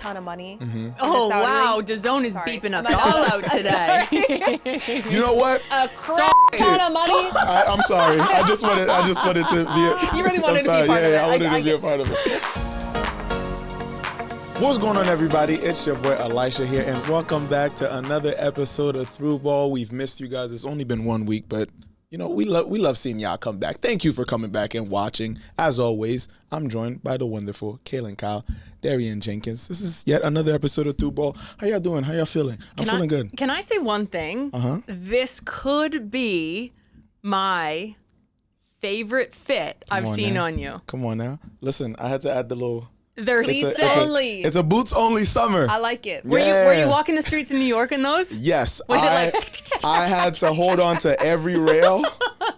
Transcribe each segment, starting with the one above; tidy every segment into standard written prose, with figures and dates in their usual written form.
ton of money. Oh, wow. DAZN is beeping us all out today. You know what? A crap ton of money. I'm sorry. I just wanted to be. You really wanted to be a part of it. Yeah, I wanted to be a part of it. What's going on, everybody? It's your boy Elischa here, and welcome back to another episode of Through Ball. We've missed you guys. It's only been 1 week, but you know we love seeing y'all come back. Thank you for coming back and watching. As always, I'm joined by the wonderful Kaylyn, Darian Jenkins. This is yet another episode of Through Ball. How y'all doing? How y'all feeling? I'm feeling good. Can I say one thing? This could be my favorite fit I've seen on you. Come on now. Listen, I had to add the little. It's a boots only summer. I like it. Were you walking the streets in New York in those? Yes. Was it like I had to hold on to every rail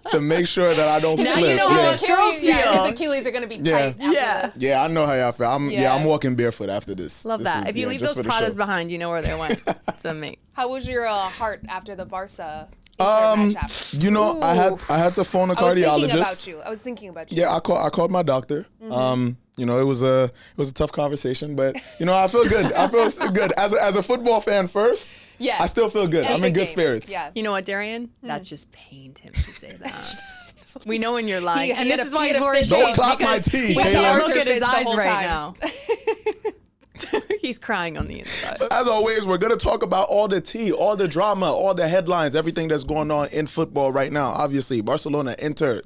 to make sure that I don't Now slip. you know how those girls feel. His Achilles are going to be tight after this. Yeah, I know how y'all feel. I'm walking barefoot after this. Love that. If you leave those Pradas behind, you know where they went. To me. How was your heart after the Barca match happened? You know, I had to phone a cardiologist. I was thinking about you. Yeah, I called my doctor. You know, it was a tough conversation, but you know, I feel good. I feel good as a football fan first. Yeah, I still feel good. I'm in good spirits. Yeah. You know what, Darian? That's just pained him to say that. We know when you're lying, and this is why he's more ashamed. Don't pop my tea, We can't Kaylyn. look at his eyes right time. now. He's crying on the inside. As always, we're going to talk about all the tea, all the drama, all the headlines, everything that's going on in football right now. Obviously, Barcelona, Inter,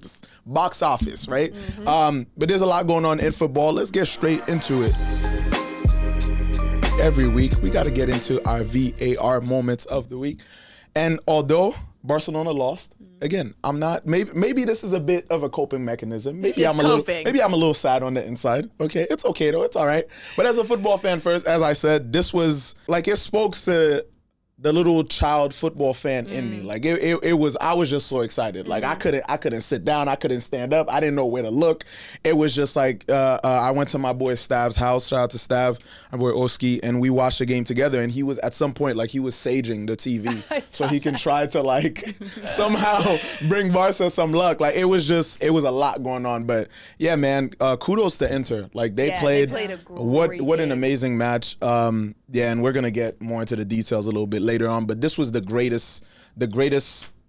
box office, right? But there's a lot going on in football. Let's get straight into it. Every week, we got to get into our VAR moments of the week. And although Barcelona lost, again, I'm not. Maybe this is a bit of a coping mechanism. Maybe I'm a little sad on the inside. Okay, it's okay though. It's all right. But as a football fan, first, as I said, this was like it spoke to the little child football fan in me. Like it was. I was just so excited. Like I couldn't sit down. I couldn't stand up. I didn't know where to look. It was just like I went to my boy Stav's house. Shout out to Stav, my boy Oski, and we watched the game together. And he was at some point like he was saging the TV so he can try to like somehow bring Barca some luck. Like it was a lot going on. But yeah, man, kudos to Inter. Like they played a great what an amazing match. Yeah, and we're gonna get more into the details a little bit later on. But this was the greatest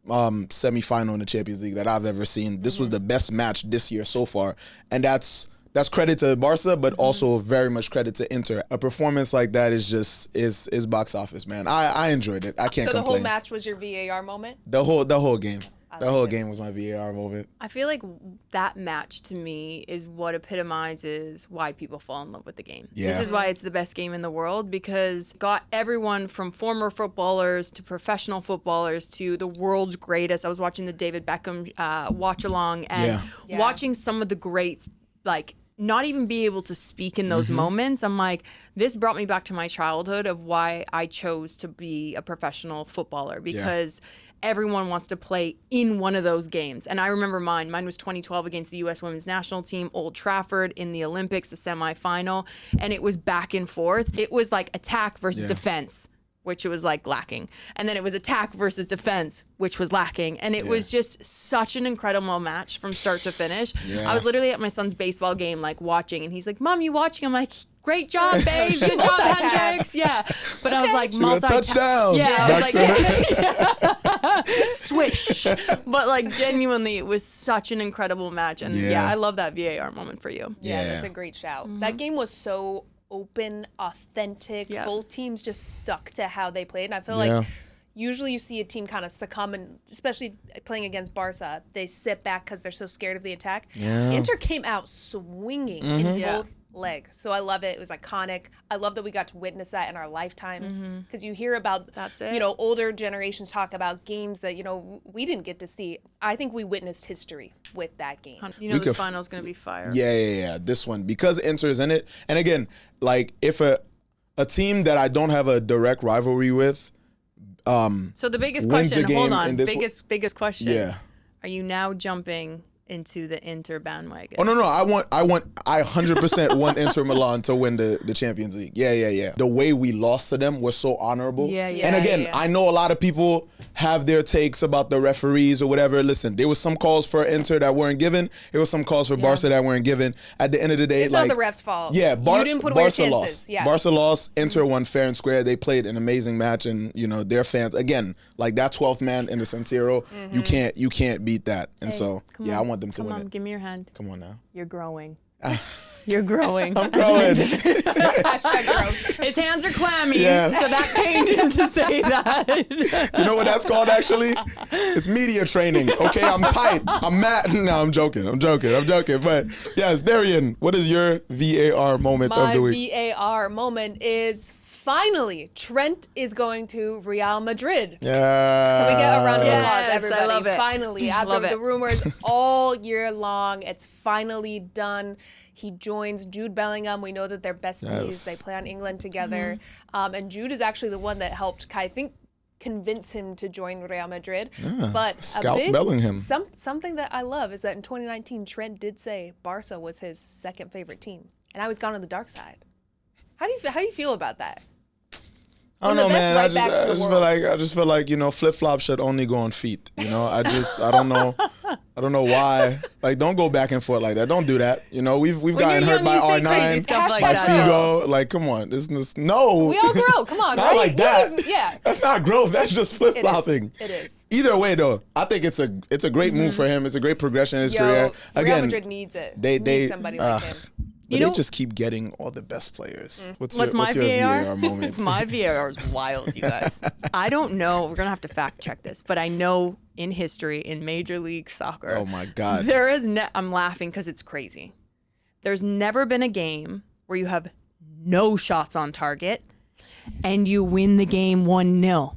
semifinal in the Champions League that I've ever seen. This was the best match this year so far, and that's credit to Barca, but also very much credit to Inter. A performance like that is box office, man. I enjoyed it. I can't complain. So the whole match was your VAR moment? The whole game. The whole game was my VAR moment. I feel like that match to me is what epitomizes why people fall in love with the game. Yeah. This is why it's the best game in the world, because it got everyone from former footballers to professional footballers to the world's greatest. I was watching the David Beckham watch along and watching some of the greats like not even be able to speak in those moments. I'm like, this brought me back to my childhood of why I chose to be a professional footballer, because everyone wants to play in one of those games. And I remember mine. Mine was 2012 against the U.S. women's national team, Old Trafford in the Olympics, the semifinal. And it was back and forth. It was like attack versus defense, which was like lacking. And then it was attack versus defense, which was lacking. And it was just such an incredible match from start to finish. Yeah. I was literally at my son's baseball game, like watching, and he's like, "Mom, you watching?" I'm like, "Great job, babe. Good job, Hendrix." Yeah. But I was like, touchdown. Yeah. I was like, swish. But like genuinely, it was such an incredible match. And I love that VAR moment for you. Yeah, that's a great shout. That game was so open, authentic. Both teams just stuck to how they played. And I feel like usually you see a team kind of succumb, and especially playing against Barca, they sit back because they're so scared of the attack. Yeah. Inter came out swinging in both legs. So I love it. It was iconic. I love that we got to witness that in our lifetimes, because you hear about, older generations talk about games that, we didn't get to see. I think we witnessed history with that game. This final's going to be fire. Yeah. This one, because Inter's in it. And again, like if a team that I don't have a direct rivalry with, so the biggest question, hold on, biggest question. Yeah. Are you now jumping into the Inter bandwagon. Oh no, I 100% want Inter Milan to win the Champions League. Yeah. The way we lost to them was so honorable. Yeah. And again, I know a lot of people have their takes about the referees or whatever. Listen, there was some calls for Inter that weren't given. There was some calls for Barca that weren't given. At the end of the day, it's not the ref's fault. Yeah, you didn't put away Barca chances. lost. Yeah. Barca lost. Inter won fair and square. They played an amazing match, and their fans again, like that 12th man in the San Siro, you can't beat that. And I want them to win it. Give me your hand. Come on now. You're growing. You're growing. I'm growing. Hashtag growth. His hands are clammy, Yeah. so that pained him to say that. You know what that's called, actually? It's media training. Okay, I'm tight. I'm mad. No, I'm joking. But yes, Darian, what is your VAR moment of the week? My VAR moment is finally Trent is going to Real Madrid. Yeah. Can we get a round of applause, Yes, everybody? I love it. Finally, after the rumors all year long, it's finally done. He joins Jude Bellingham. We know that they're besties. Yes. They play on England together. And Jude is actually the one that helped, I think, convince him to join Real Madrid. Yeah. But Scout Bellingham. Something that I love is that in 2019, Trent did say Barca was his second favorite team. And I was gone on the dark side. How do you feel about that? I don't know, man. I just feel like flip flops should only go on feet. I don't know why. Like, don't go back and forth like that. Don't do that. We've gotten hurt by R9, by Figo. Like, come on. This no. We all grow. Come on, not right? like that. That's not growth. That's just flip flopping. It is. Either way, though, I think it's a great move for him. It's a great progression in his career. Real Madrid needs it. They need somebody like him. But they just keep getting all the best players. What's your my VAR moment? My VAR is wild, you guys. I don't know. We're going to have to fact check this, but I know in history, in Major League Soccer. Oh, my God. There is I'm laughing because it's crazy. There's never been a game where you have no shots on target and you win the game 1-0.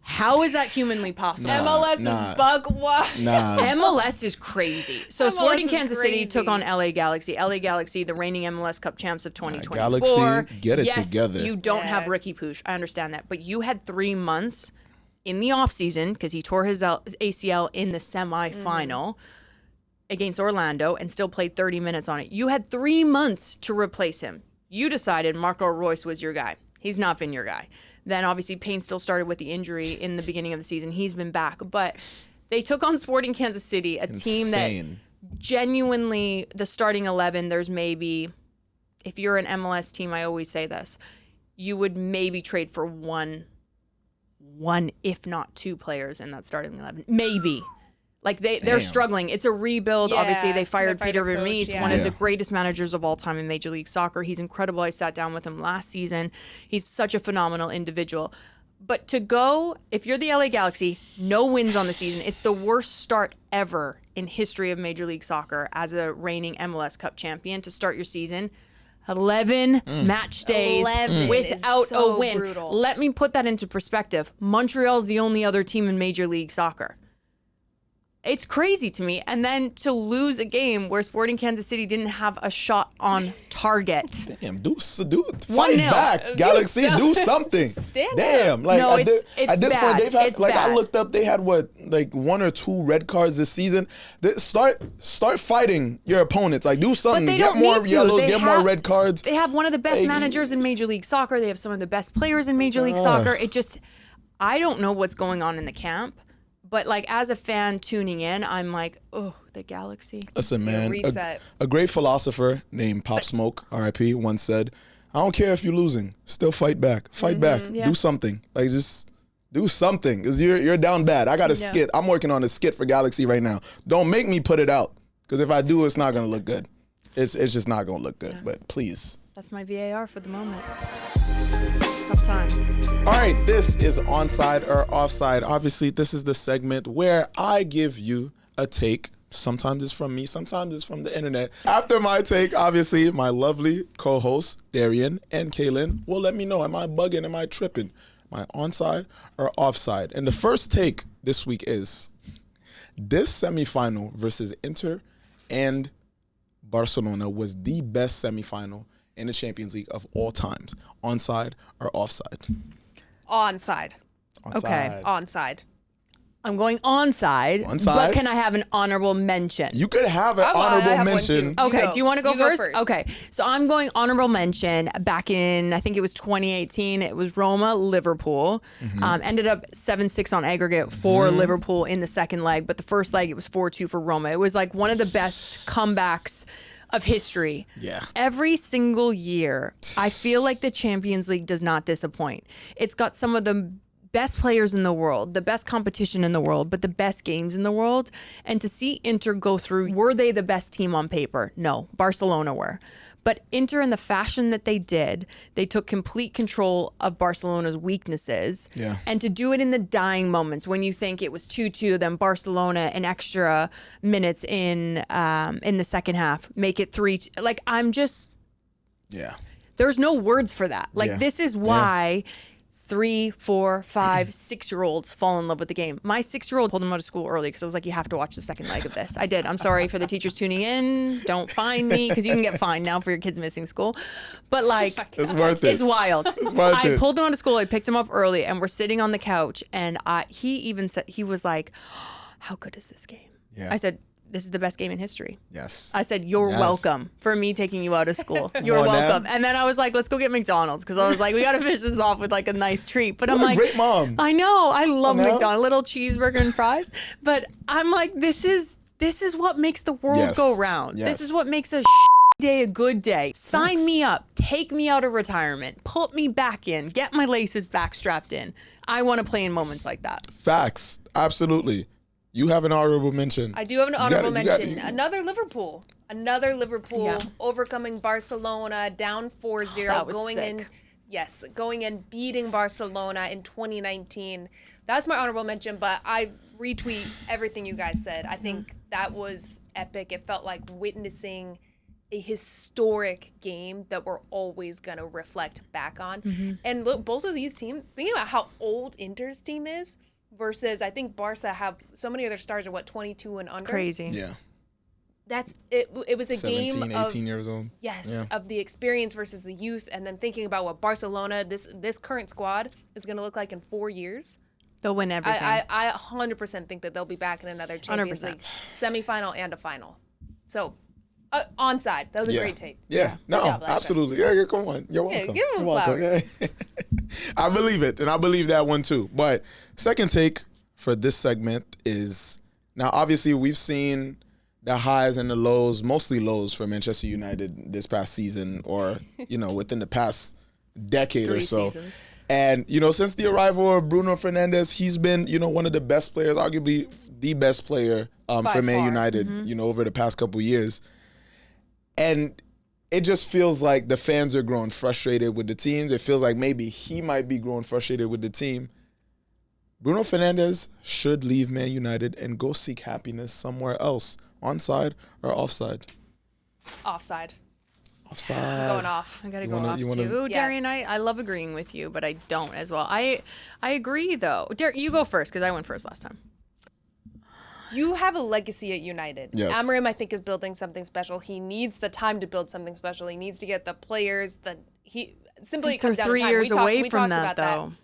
How is that humanly possible? MLS is bug wild. MLS is crazy. So Sporting Kansas City took on LA Galaxy. LA Galaxy, the reigning MLS Cup champs of 2024. Galaxy, get it together. You don't have Ricky Puig. I understand that. But you had 3 months in the offseason because he tore his ACL in the semifinal against Orlando and still played 30 minutes on it. You had 3 months to replace him. You decided Marco Royce was your guy. He's not been your guy. Then obviously Payne still started with the injury in the beginning of the season. He's been back. But they took on Sporting Kansas City, a team that genuinely, the starting 11, there's maybe, if you're an MLS team, I always say this, you would maybe trade for one, if not 2 players in that starting 11. Maybe. Like they're struggling. It's a rebuild. Yeah, Obviously, they fired Peter Vermees, one of the Yeah. greatest managers of all time in Major League Soccer. He's incredible. I sat down with him last season. He's such a phenomenal individual. But to go, if you're the LA Galaxy, no wins on the season. It's the worst start ever in history of Major League Soccer as a reigning MLS Cup champion to start your season. 11 match days 11 without is so a win. brutal. Let me put that into perspective. Montreal's the only other team in Major League Soccer. It's crazy to me. And then to lose a game where Sporting Kansas City didn't have a shot on target. Damn, fight 1-0. back, Galaxy, do something. Stand Damn, like No, at it's this point, bad. they've had It's I bad. looked up, they had 1 or 2 red cards this season. Start fighting your opponents. Like, do something. they Get don't more need to. yellows. They Get more have- red cards. They have one of the best managers in Major League Soccer. They have some of the best players in Major League Soccer. I don't know what's going on in the camp. But like as a fan tuning in, I'm like, oh, the Galaxy. Listen, man. reset. A great philosopher named Pop Smoke, R.I.P., once said, "I don't care if you're losing. Still fight back. Fight back. Yeah. Do something. Like just." Do something, because you're down bad. I got a skit. I'm working on a skit for Galaxy right now. Don't make me put it out, because if I do, it's not going to look good. It's just not going to look good, but please. That's my VAR for the moment. Tough times. All right, this is Onside or Offside. Obviously, this is the segment where I give you a take. Sometimes it's from me, sometimes it's from the internet. After my take, obviously, my lovely co-hosts, Darian and Kaylyn, will let me know, am I bugging, am I tripping? Am I onside or offside? And the first take this week is, this semifinal versus Inter and Barcelona was the best semifinal in the Champions League of all times. Onside or offside? Onside. Okay. Onside. I'm going onside. But can I have an honorable mention? You could have an honorable mention. Okay, do you want to go first? first? Okay, so I'm going honorable mention back in, I think it was 2018. It was Roma, Liverpool. Ended up 7-6 on aggregate for Liverpool in the second leg, but the first leg it was 4-2 for Roma. It was like one of the best comebacks of history. Yeah. Every single year, I feel like the Champions League does not disappoint. It's got some of the best players in the world, the best competition in the world, but the best games in the world. And to see Inter go through, were they the best team on paper? No, Barcelona were. But Inter, in the fashion that they did, they took complete control of Barcelona's weaknesses. Yeah. And to do it in the dying moments, when you think it was 2-2, then Barcelona in extra minutes in the second half, make it 3-2. Like, I'm just... Yeah. There's no words for that. Like, this is why... 3, 4, 5, 6-year-olds fall in love with the game. My 6-year-old pulled him out of school early because I was like, you have to watch the second leg of this. I did. I'm sorry for the teachers tuning in. Don't fine me because you can get fined now for your kids missing school. But like, it's worth it. It's wild. It's worth I it. pulled him out of school. I picked him up early and we're sitting on the couch. And he even said, he was like, how good is this game? Yeah. I said, this is the best game in history. Yes. I said, you're welcome for me taking you out of school. You're welcome. And then I was like, let's go get McDonald's because I was like, we got to finish this off with like a nice treat. But I'm like, great mom. I know. I love McDonald's, little cheeseburger and fries. But I'm like, this is what makes the world go round. Yes. This is what makes a day a good day. Sign me up. Take me out of retirement. Put me back in. Get my laces back strapped in. I want to play in moments like that. Facts. Absolutely. You have an honorable mention. I do have an honorable mention. Another Liverpool overcoming Barcelona, down 4-0, That was going sick. going in, beating Barcelona in 2019. That's my honorable mention, but I retweet everything you guys said. I think that was epic. It felt like witnessing a historic game that we're always going to reflect back on. And look, both of these teams, thinking about how old Inter's team is, versus I think Barca have so many other stars are 22 and under. Crazy. Yeah. That's it. It was a 17, game 18 of, years old. Yes, of the experience versus the youth, and then thinking about what Barcelona, this current squad is going to look like in 4 years. They'll win everything. I 100% think that they'll be back in another Champions 100%. League semifinal and a final. So, onside. That was a great take. Yeah. No, job, Elischa. absolutely. Yeah, come on. You're welcome. give him You're welcome. flowers. Yeah. I believe it, and I believe that one too. But second take for this segment is, now obviously we've seen the highs and the lows, mostly lows for Manchester United this past season, or, within the past decade or so. Seasons. And, since the arrival of Bruno Fernandes, he's been, one of the best players, arguably the best player for Man United, over the past couple years. And it just feels like the fans are growing frustrated with the teams. It feels like maybe he might be growing frustrated with the team. Bruno Fernandes should leave Man United and go seek happiness somewhere else. Onside or offside? Offside. Offside. I'm going off. I gotta go off too. Darian, I love agreeing with you, but I don't as well. I agree though. Darian, you go first because I went first last time. You have a legacy at United. Yes. Amorim, I think, is building something special. He needs the time to build something special. He needs to get the players that he simply comes down to time. They're 3 years away we from talked that, about though. That.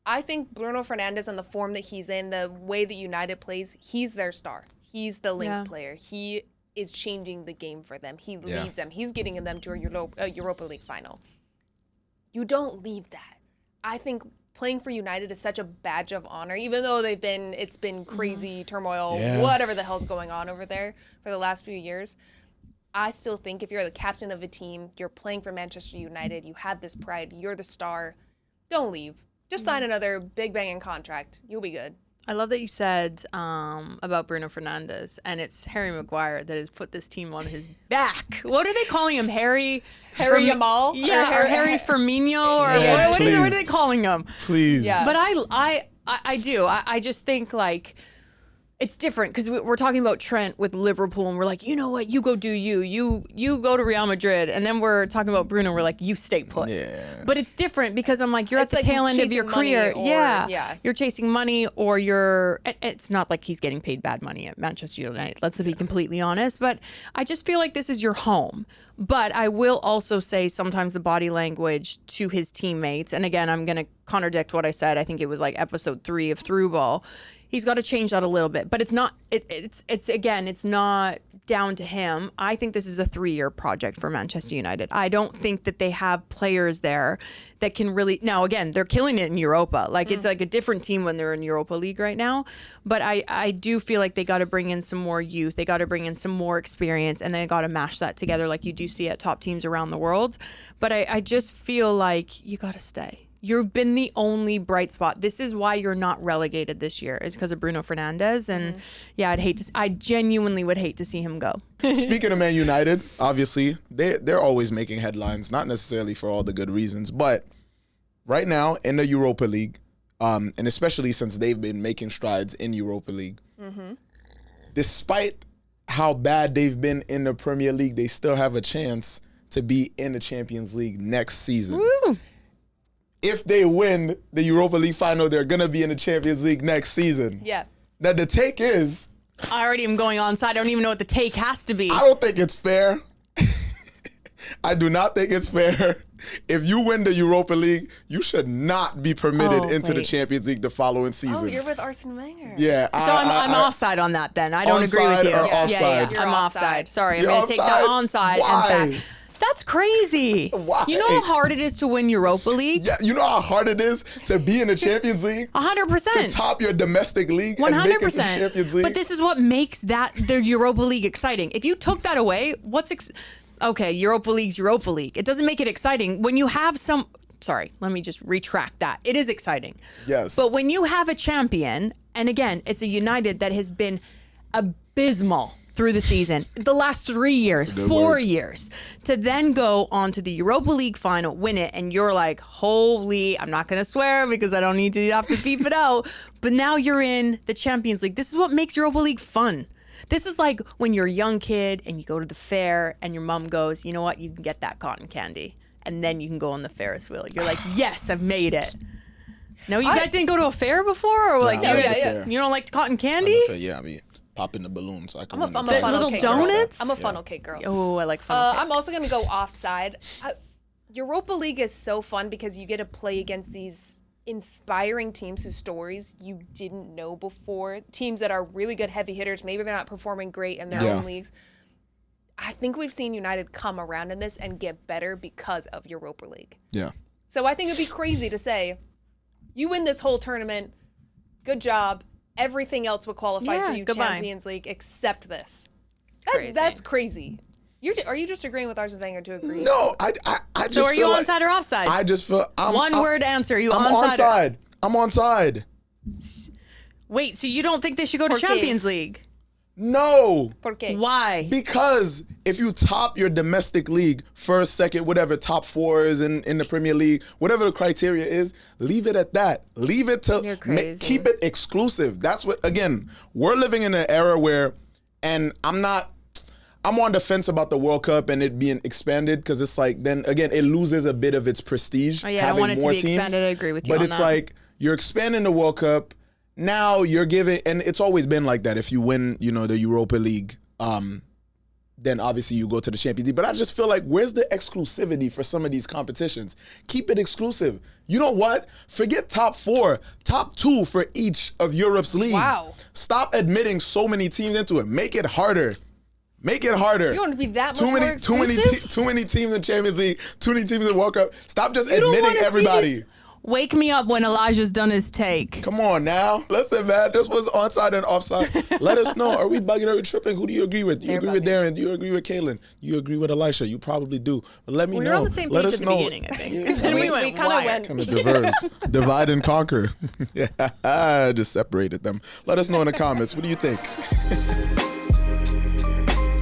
I think Bruno Fernandes and the form that he's in, the way that United plays, he's their star. He's the link player. He is changing the game for them. He leads them. He's getting them to a Europa League final. You don't leave that. I think playing for United is such a badge of honor, even though it's been crazy turmoil, whatever the hell's going on over there for the last few years. I still think if you're the captain of a team, you're playing for Manchester United, you have this pride, you're the star, don't leave. Just sign another big banging contract. You'll be good. I love that you said about Bruno Fernandes, and it's Harry Maguire that has put this team on his back. What are they calling him? Harry Yamal? Yeah, or Harry Firmino? Or what are they calling him? Please. Yeah. But I do. I just think, like, it's different because we're talking about Trent with Liverpool, and we're like, you know what? You go do you. You go to Real Madrid, and then we're talking about Bruno. We're like, you stay put. Yeah. But it's different because I'm like, you're at the like tail end of your career. Yeah. You're chasing money, or you're. It's not like he's getting paid bad money at Manchester United. Let's be completely honest. But I just feel like this is your home. But I will also say sometimes the body language to his teammates, and again, I'm going to contradict what I said. I think it was like episode 3 of Through Ball. he's got to change that a little bit. But it's not. It's not down to him. I think this is a 3-year project for Manchester United. I don't think that they have players there that can really. Now, again, they're killing it in Europa. Like it's like a different team when they're in Europa League right now. But I do feel like they got to bring in some more youth. They got to bring in some more experience, and they got to mash that together like you do see at top teams around the world. But I just feel like you got to stay. You've been the only bright spot. This is why you're not relegated this year, is because of Bruno Fernandes. And yeah, I genuinely would hate to see him go. Speaking of Man United, obviously, they're always making headlines, not necessarily for all the good reasons, but right now in the Europa League, and especially since they've been making strides in Europa League, despite how bad they've been in the Premier League, they still have a chance to be in the Champions League next season. Woo. If they win the Europa League final, they're going to be in the Champions League next season. Yeah. Now, the take is... I already am going onside. I don't even know what the take has to be. I don't think it's fair. I do not think it's fair. If you win the Europa League, you should not be permitted into the Champions League the following season. Oh, you're with Arsene Wenger. Yeah. So I'm offside on that then. I don't agree with you. Onside or offside? Yeah. I'm offside. Sorry, You're I'm going to take the onside. Why? And that's crazy. Why? You know how hard it is to win Europa League? Yeah, you know how hard it is to be in the Champions League? 100%. To top your domestic league 100%. and make it to the Champions League? But this is what makes the Europa League exciting. If you took that away, okay, Europa League's Europa League. It doesn't make it exciting. When you have sorry, let me just retract that. It is exciting. Yes. But when you have a champion, and again, it's a United that has been abysmal through the season, the last 3 years, 4 years, to then go on to the Europa League final, win it, and you're like, holy, I'm not going to swear because I don't need to have to beep it out, but now you're in the Champions League. This is what makes Europa League fun. This is like when you're a young kid and you go to the fair and your mom goes, you know what, you can get that cotton candy. And then you can go on the Ferris wheel. You're like, yes, I've made it. No, you guys didn't go to a fair before? Or like, you don't like cotton candy? Yeah, I mean, popping the balloon so I can I'm a win the funnel little cake donuts? girl. I'm a funnel cake girl. Oh, I like funnel cake. I'm also going to go offside. Europa League is so fun because you get to play against these inspiring teams whose stories you didn't know before. Teams that are really good heavy hitters. Maybe they're not performing great in their own leagues. I think we've seen United come around in this and get better because of Europa League. Yeah. So I think it'd be crazy to say, you win this whole tournament, good job. Everything else would qualify for you Champions League except this. That's crazy. Are you just agreeing with Arsene Wenger to agree? No, I just So are you feel like onside or offside? I just feel One word answer. You I'm onside? I'm onside. Wait, so you don't think they should go to Champions League? No. ¿Por qué? Why? Because if you top your domestic league, first, second, whatever, top four is in the Premier League, whatever the criteria is, leave it at that. Leave it to keep it exclusive. That's what, again, we're living in an era where, and I'm on the fence about the World Cup and it being expanded because it's like, then again, it loses a bit of its prestige. Oh, yeah, I want it to be expanded. I agree with you on that. But it's like, you're expanding the World Cup. Now you're giving, and it's always been like that. If you win, the Europa League, then obviously you go to the Champions League. But I just feel like, where's the exclusivity for some of these competitions? Keep it exclusive. You know what? Forget top four, top two for each of Europe's leagues. Wow. Stop admitting so many teams into it. Make it harder. Make it harder. You want to be that much more exclusive? Too many teams in Champions League, too many teams in World Cup. Stop just admitting everybody. Wake me up when Elijah's done his take. Come on now. Listen, man. This was onside and offside. Let us know. Are we bugging? Are we tripping? Who do you agree with? Do you agree with Darian? Do you agree with Kaylyn? Do you agree with Elischa? You probably do. But let me know. We were on the same page at the beginning, I think. And we kind of went. Kind of diverse. Divide and conquer. Yeah, just separated them. Let us know in the comments. What do you think?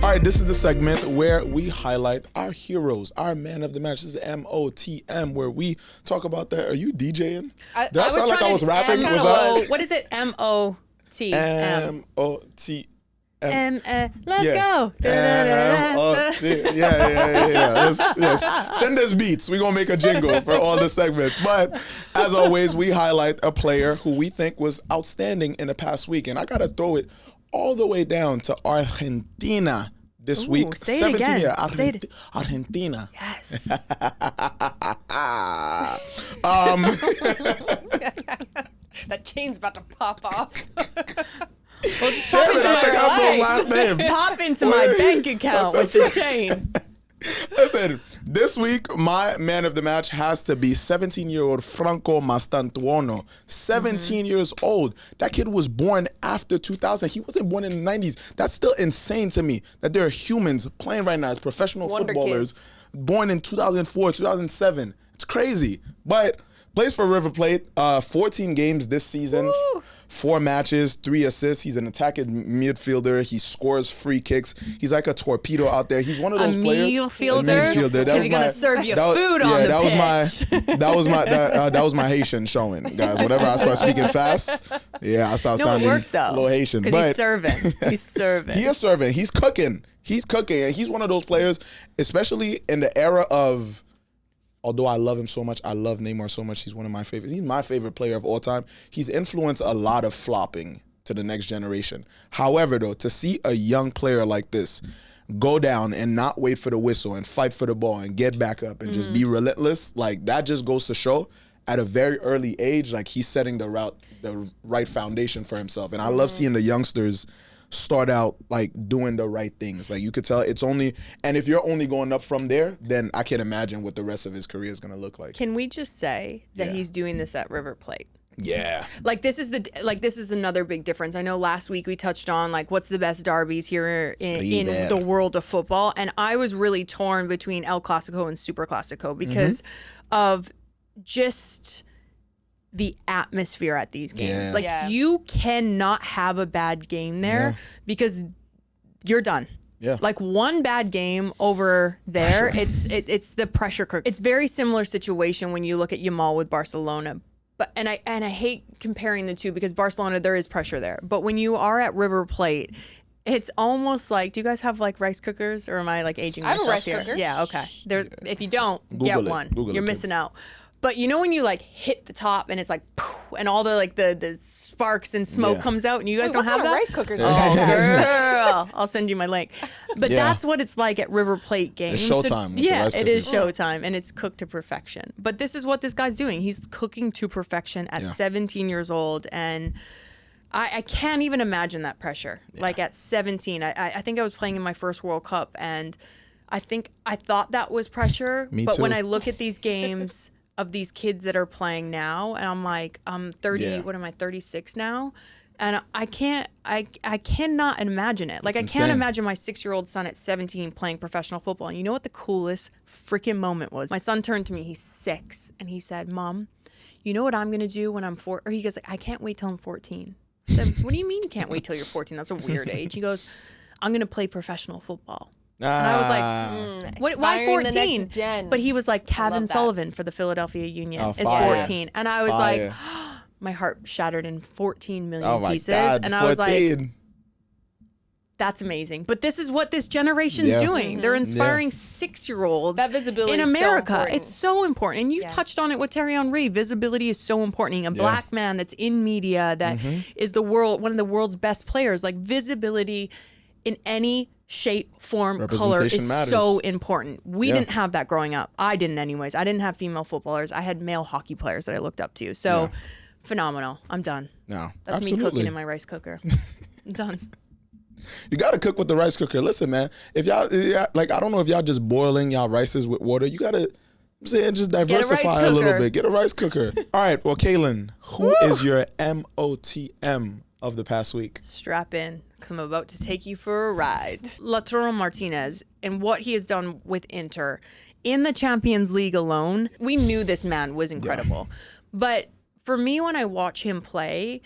All right, this is the segment where we highlight our heroes, our man of the match. This is MOTM, where we talk about that. Are you DJing? Did I sound like I was rapping? What is it? MOTM. MOTM. Let's go. Yeah. Send us beats. We're going to make a jingle for all the segments. But as always, we highlight a player who we think was outstanding in the past week. And I got to throw it all the way down to Argentina this week. Say it again. Say it. Argentina. Yes. That chain's about to pop off. Well, just pop into my last name. Pop into my bank account with the chain. Listen, this week, my man of the match has to be 17-year-old Franco Mastantuono. 17 years old. That kid was born after 2000. He wasn't born in the 90s. That's still insane to me that there are humans playing right now as professional footballers born in 2004, 2007. It's crazy. But plays for River Plate, 14 games this season. Woo. 4 matches, 3 assists. He's an attacking midfielder. He scores free kicks. He's like a torpedo out there. He's one of those players. Midfielder? Because he's going to serve you food on the pitch. That was my Haitian showing, guys. Whenever I start speaking fast, I start sounding a little Haitian. Because he's serving. He's serving. He is serving. He's cooking. And he's one of those players, especially in the era of, although I love him so much, I love Neymar so much, he's one of my favorites. He's my favorite player of all time. He's influenced a lot of flopping to the next generation. However, though, to see a young player like this go down and not wait for the whistle and fight for the ball and get back up and just be relentless, like that just goes to show at a very early age, like he's setting the right foundation for himself. And I love seeing the youngsters start out like doing the right things. Like you could tell it's only, and if you're only going up from there, then I can't imagine what the rest of his career is going to look like. Can we just say that he's doing this at River Plate? Yeah. Like this is another big difference. I know last week we touched on like what's the best derbies here in the world of football, and I was really torn between El Clasico and Super Clasico because of just the atmosphere at these games. You cannot have a bad game there because you're done. Yeah. Like one bad game over there, it's the pressure cooker. It's very similar situation when you look at Yamal with Barcelona. But and I hate comparing the two because Barcelona, there is pressure there. But when you are at River Plate, it's almost like, do you guys have like rice cookers, or am I like aging myself here? I have a rice cooker. Yeah, okay. If you don't, get one. You're missing out. But you know when you like hit the top and it's like poof, and all the like the sparks and smoke comes out, and you guys don't have that? Rice cookers. Oh, girl, I'll send you my link. But that's what it's like at River Plate games. It's showtime. It is showtime, and it's cooked to perfection. But this is what this guy's doing. He's cooking to perfection at 17 years old, and I can't even imagine that pressure. Like at 17, I think I was playing in my first World Cup, and I thought that was pressure. Me but too. when I look at these games of these kids that are playing now, and I'm like, I'm 30, what am I, 36 now? And I cannot imagine it. Like, I can't imagine my 6-year-old son at 17 playing professional football. And you know what the coolest freaking moment was? My son turned to me, he's 6, and he said, Mom, you know what I'm going to do when I'm 4? Or he goes, I can't wait till I'm 14. I said, what do you mean you can't wait till you're 14? That's a weird age. He goes, I'm going to play professional football. And I was like, why 14? But he was like, Kevin Sullivan for the Philadelphia Union is 14. And I was like, my heart shattered in 14 million pieces. God, and I was like, that's amazing. But this is what this generation's doing. They're inspiring 6-year-olds that visibility in America. So it's so important. And you touched on it with Terry Henry. Visibility is so important. A black man that's in media that is one of the world's best players. Like visibility in any shape, form, color is so important. We didn't have that growing up. I didn't anyways. I didn't have female footballers. I had male hockey players that I looked up to. So phenomenal. I'm done. No, that's absolutely. me cooking in my rice cooker. I'm done. You got to cook with the rice cooker. Listen, man, if y'all, like, I don't know if y'all just boiling y'all rices with water. You got to, I'm saying, just diversify a little bit. Get a rice cooker. All right. Well, Kaylyn, who is your MOTM of the past week? Strap in, because I'm about to take you for a ride. Lautaro Martinez and what he has done with Inter in the Champions League alone, we knew this man was incredible. But for me, when I watch him play,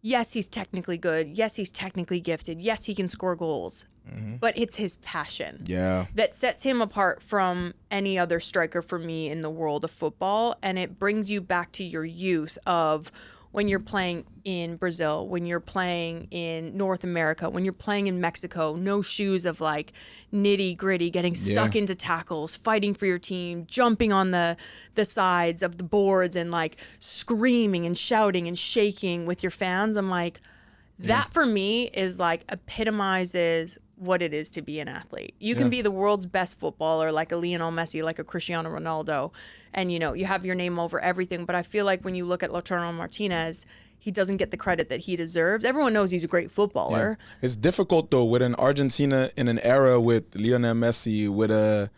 yes, he's technically good. Yes, he's technically gifted. Yes, he can score goals. But it's his passion that sets him apart from any other striker for me in the world of football. And it brings you back to your youth of when you're playing in Brazil, when you're playing in North America, when you're playing in Mexico, no shoes of like nitty gritty, getting stuck into tackles, fighting for your team, jumping on the sides of the boards and like screaming and shouting and shaking with your fans. I'm like, that for me is like epitomizes what it is to be an athlete. You can be the world's best footballer, like a Lionel Messi, like a Cristiano Ronaldo, and you know, you have your name over everything. But I feel like when you look at Lautaro Martinez, he doesn't get the credit that he deserves. Everyone knows he's a great footballer. Yeah. It's difficult, though, with an Argentina in an era with Lionel Messi, with a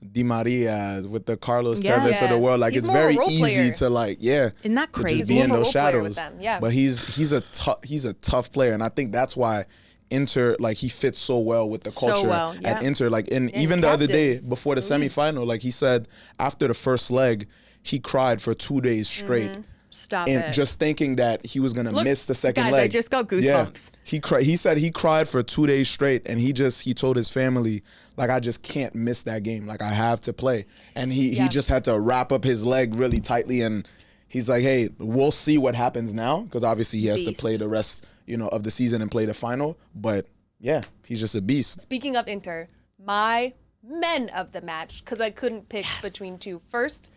Di Maria, with the Carlos Tevez of the world. Like, it's very easy to, like, Isn't that crazy? to just be in those shadows. Yeah. But he's a tough player, and I think that's why Inter, like, he fits so well with the culture at Inter. Like, even the other day before the semifinal, like, he said after the first leg, he cried for 2 days straight. Stop and it. just thinking that he was going to miss the second leg. Guys, I just got goosebumps. Yeah. He said he cried for 2 days straight, and he told his family, like, I just can't miss that game. Like, I have to play. And he just had to wrap up his leg really tightly, and he's like, hey, we'll see what happens now, because obviously he has to play the rest, of the season and play the final. But yeah, he's just a beast. Speaking of Inter, my men of the match, because I couldn't pick between two. First,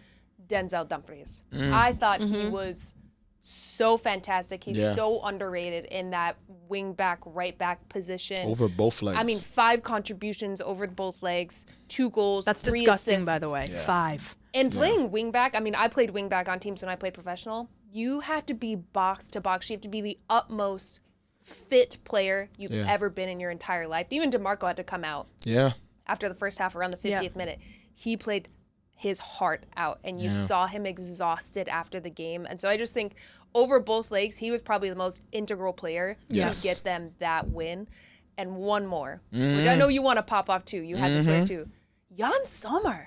Denzel Dumfries. I thought he was so fantastic. He's so underrated in that wing back, right back position. Over both legs. I mean, 5 contributions over both legs, 2 goals, That's 3 disgusting, assists. by the way. Yeah. 5. And playing wing back, I mean, I played wing back on teams when I played professional. You have to be box to box. You have to be the utmost fit player you've ever been in your entire life. Even DeMarco had to come out. Yeah. After the first half, around the 50th minute. He played his heart out, and you saw him exhausted after the game. And so I just think over both legs, he was probably the most integral player to get them that win. And one more, which I know you want to pop off too. You had this player too. Jan Sommer.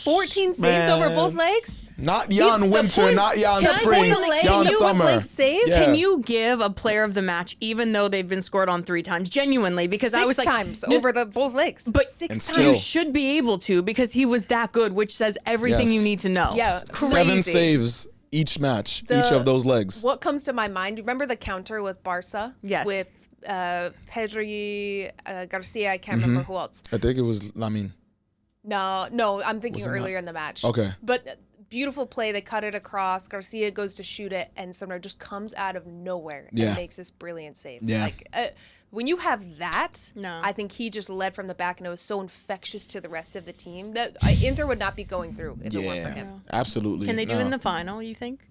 14 saves over both legs? Not Jan Winter, not Jan Spring, Jan Summer. Can you give a player of the match even though they've been scored on 3 times? Genuinely, because 6 I was like, times over the both legs. But 6 still. times. you should be able to, because he was that good, which says everything you need to know. Yeah. Crazy. 7 saves each match, each of those legs. What comes to my mind, remember the counter with Barca? Yes. With Pedri, Garcia, I can't remember who else. I think it was Lamine. No, I'm thinking earlier in the match. Okay. But beautiful play, they cut it across, Garcia goes to shoot it, and Sumner just comes out of nowhere and makes this brilliant save. Yeah. Like, when you have that, No. I think he just led from the back, and it was so infectious to the rest of the team that Inter would not be going through if it weren't for him. Absolutely. Can they do it in the final, you think?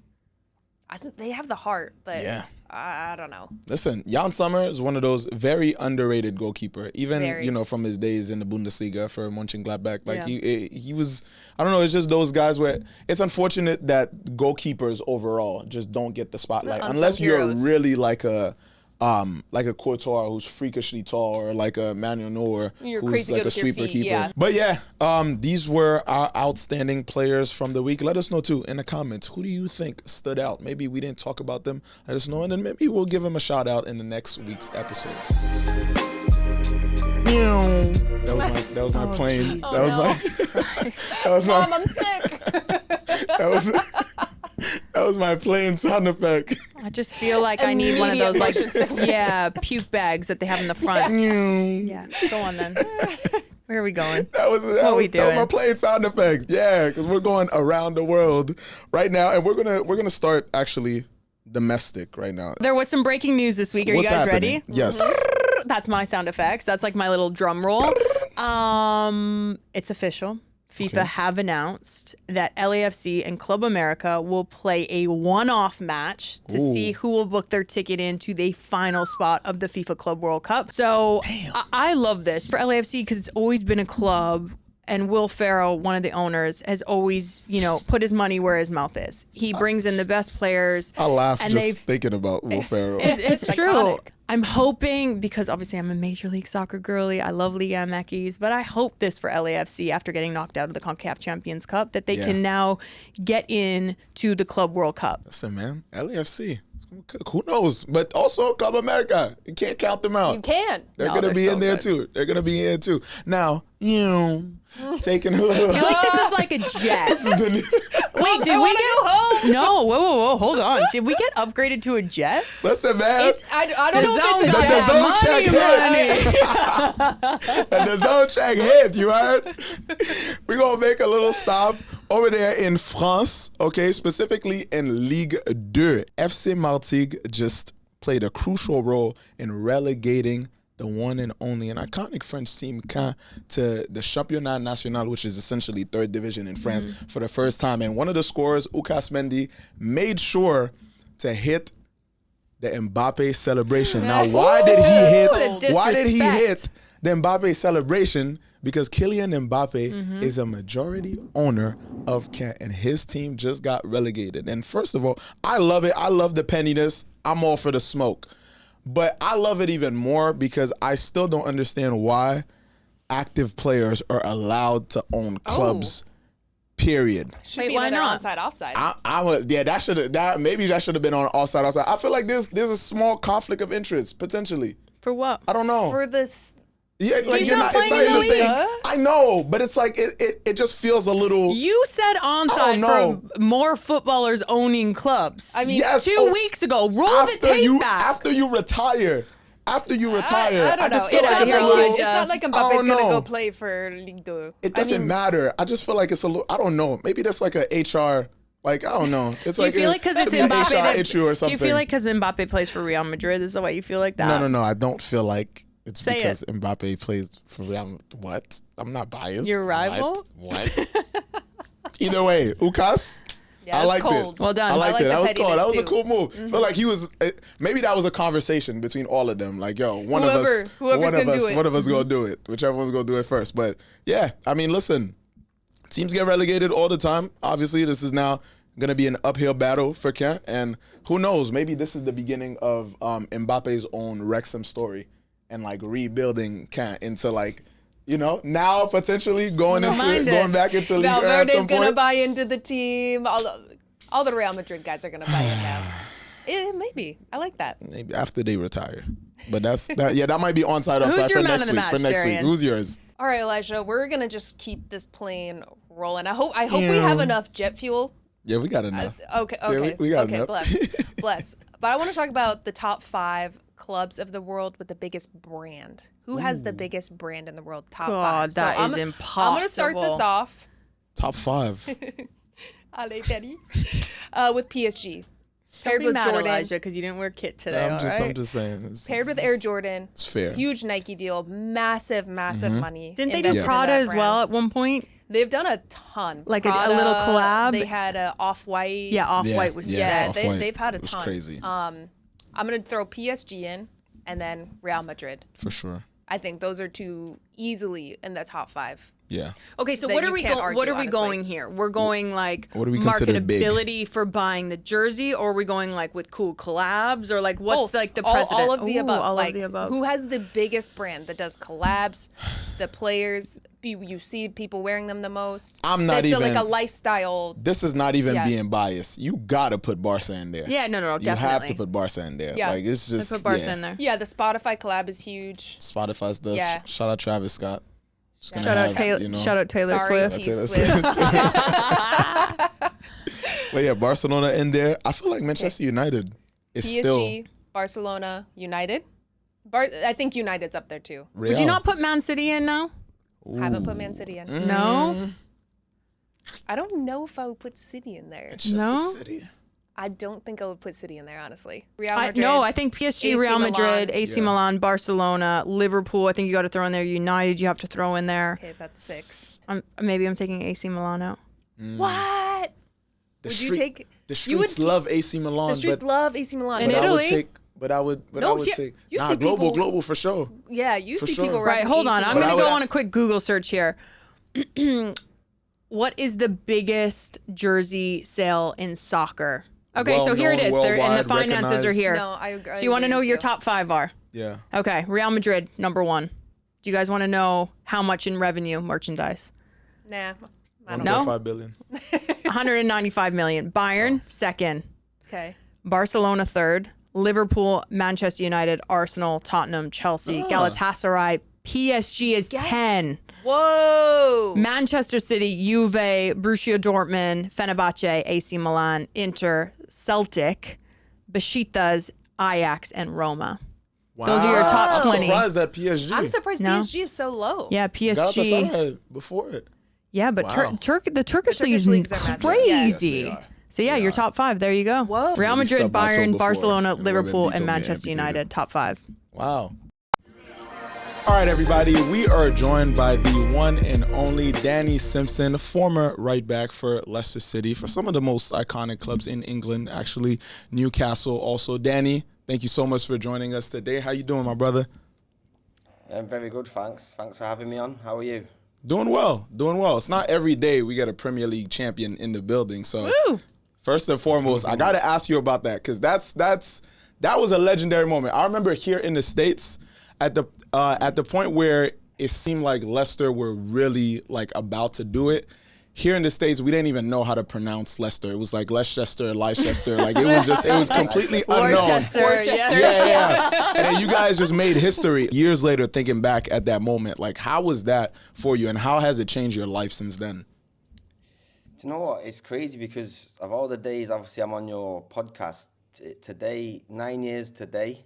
I think they have the heart, but I don't know. Listen, Jan Sommer is one of those very underrated goalkeeper. Even Very. From his days in the Bundesliga for Mönchengladbach, like he was. I don't know. It's just those guys where it's unfortunate that goalkeepers overall just don't get the spotlight unless you're really like a Courtois who's freakishly tall, or like a Manuel Neuer who's like a sweeper keeper. Yeah. But these were our outstanding players from the week. Let us know too in the comments, who do you think stood out? Maybe we didn't talk about them. Let us know, and then maybe we'll give them a shout out in the next week's episode. That was my plane. Geez. That was my. Mom, I'm sick. That was my plane sound effect. I just feel like I need one of those, like, puke bags that they have in the front. Yeah, go on then. Where are we going? That was my plane sound effect. Yeah, because we're going around the world right now, and we're gonna start actually domestic right now. There was some breaking news this week. Are you guys ready? Yes. That's my sound effects. That's like my little drum roll. It's official. FIFA have announced that LAFC and Club America will play a one-off match to see who will book their ticket into the final spot of the FIFA Club World Cup. So I love this for LAFC because it's always been a club, and Will Ferrell, one of the owners, has always, put his money where his mouth is. He brings in the best players. I laugh just thinking about Will Ferrell. It's true. Iconic. I'm hoping, because obviously I'm a Major League Soccer girly, I love Liga MX, but I hope this for LAFC after getting knocked out of the CONCACAF Champions Cup, that they can now get into the Club World Cup. Listen, man, LAFC, who knows? But also Club America, you can't count them out. You can't. They're going to be in there too. They're going to be in too. Now, taking a little. I feel like this is like a jet. Wait, did we get home? No, whoa, hold on. Did we get upgraded to a jet? Listen, man. I don't know if it's a the jet. zone check hit. The zone check hit, you heard? We're going to make a little stop over there in France, okay, specifically in Ligue 2. FC Martigues just played a crucial role in relegating the one and only an iconic French team to the Championnat National, which is essentially 3rd division in France for the first time. And one of the scorers, Ukas Mendy, made sure to hit the Mbappe celebration. Now, why did he hit the Mbappe celebration? Because Kylian Mbappe is a majority owner of Kent, and his team just got relegated. And first of all, I love it. I love the penniness. I'm all for the smoke. But I love it even more because I still don't understand why active players are allowed to own clubs. Period. Should be another onside offside. Maybe that should have been on offside offside. I feel like there's a small conflict of interest potentially. For what? I don't know. For this. Yeah, like it's not in the same. I know, but it's like it just feels a little. You said onside for more footballers owning clubs. I mean, yes, 2 weeks ago. Roll the tape back. After you retire. I just feel like it's a little. It's not like Mbappe's gonna go play for Ligue 2. It doesn't matter. I just feel like it's a little. I don't know. Maybe that's like a HR. Like, I don't know. It's like, do you feel like because it's Mbappe issue or something? Do you feel like because Mbappe plays for Real Madrid is the way you feel like that? No. I don't feel like it's because Mbappe plays for Real. What? I'm not biased. Your rival? What? Either way, Ukas. Yeah, I liked cold. it. Well done. I liked it. That was cool. That was a too. cool move. Feel like he was. Maybe that was a conversation between all of them. Like, yo, one of us gonna do it. Whichever one's gonna do it first. But yeah, I mean, listen, teams get relegated all the time. Obviously, this is now gonna be an uphill battle for Kent, and who knows? Maybe this is the beginning of Mbappe's own Wrexham story and like rebuilding Kent into like. You know, now potentially going back into League at some point. Valverde's gonna buy into the team. All the Real Madrid guys are gonna buy in now. Maybe I like that. Maybe after they retire, but that might be onside offside for next week. For next week, who's yours? All right, Elisha, we're gonna just keep this plane rolling. I hope we have enough jet fuel. Yeah, we got enough. Okay. Yeah, we got enough. Bless. But I want to talk about the top 5 clubs of the world with the biggest brand. Who has the biggest brand in the world? Top 5. That is impossible. I'm going to start this off. Top 5. Allez, Daddy. With PSG. Paired with Jordan. Elisha, because you didn't wear kit today. I'm just saying. Paired with Air Jordan. It's fair. Huge Nike deal. Massive money. Didn't they do Prada as well at one point? They've done a ton. Like Prada, a little collab. They had Off-White. Yeah, Off-White was sick. They've had a ton. It was crazy. I'm going to throw PSG in and then Real Madrid. For sure. I think those are 2 easily in the top 5. Yeah. Okay, so what are we going here? We're going like what do we consider marketability big? For buying the jersey, or are we going like with cool collabs, or like what's Both. like the precedent? All of the above. All like, of the above. Who has the biggest brand that does collabs? The players you see people wearing them the most. That's like a lifestyle. This is not even being biased. You gotta put Barca in there. Yeah, no, definitely. You have to put Barca in there. Yeah. Like it's just. Let's put Barca in there. Yeah, the Spotify collab is huge. Spotify stuff. Yeah. Shout out Travis Scott. Shout out Taylor Swift. But yeah, Barcelona in there. I feel like Manchester United is PSG, still. Barcelona, United. I think United's up there too. Real. Would you not put Man City in now? Haven't put Man City in. No? I don't know if I would put City in there. Manchester City. I don't think I would put City in there, honestly. Real Madrid. I think PSG, Real Madrid, AC Milan, Barcelona, Liverpool. I think you got to throw in there. United, you have to throw in there. Okay, that's 6. Maybe I'm taking AC Milan out. What? The streets love AC Milan. The streets love AC Milan. In Italy? I would take. Global for sure. Yeah, you see sure. people Right, hold on. I'm going to go on a quick Google search here. What is the biggest jersey sale in soccer? Okay, so here it is. And the finances are here. No, I agree. So you want to know your top 5 are? Yeah. Okay, Real Madrid, number 1. Do you guys want to know how much in revenue merchandise? Nah. I don't know. 1.5 billion. 195 million. Bayern, second. Okay. Barcelona, third. Liverpool, Manchester United, Arsenal, Tottenham, Chelsea, Galatasaray, PSG is 10. Whoa. Manchester City, Juve, Borussia Dortmund, Fenerbahce, AC Milan, Inter, Celtic, Besiktas, Ajax, and Roma. Wow. Those are your top 20. I'm surprised that PSG. I'm surprised PSG is so low. Yeah, PSG. Galatasaray before it. Yeah, but the Turkish league is crazy. Yes, they are. So yeah, your top 5. There you go. Whoa. Real Madrid, Bayern, Barcelona, Liverpool, and Manchester United. Top 5. Wow. All right, everybody. We are joined by the one and only Danny Simpson, former right back for Leicester City, for some of the most iconic clubs in England, actually Newcastle. Also, Danny, Thank you so much for joining us today. How you doing, my brother? I'm very good, thanks. Thanks for having me on. How are you? Doing well. It's not every day we get a Premier League champion in the building. So first and foremost, I got to ask you about that because that was a legendary moment. I remember here in the States at the point where it seemed like Leicester were really like about to do it. Here in the States, we didn't even know how to pronounce Leicester. It was like Leicester, Leicester. Like it was completely unknown. Worcester. Yeah. And then you guys just made history. Years later, thinking back at that moment, like how was that for you and how has it changed your life since then? Do you know what? It's crazy because of all the days, obviously I'm on your podcast today, 9 years today.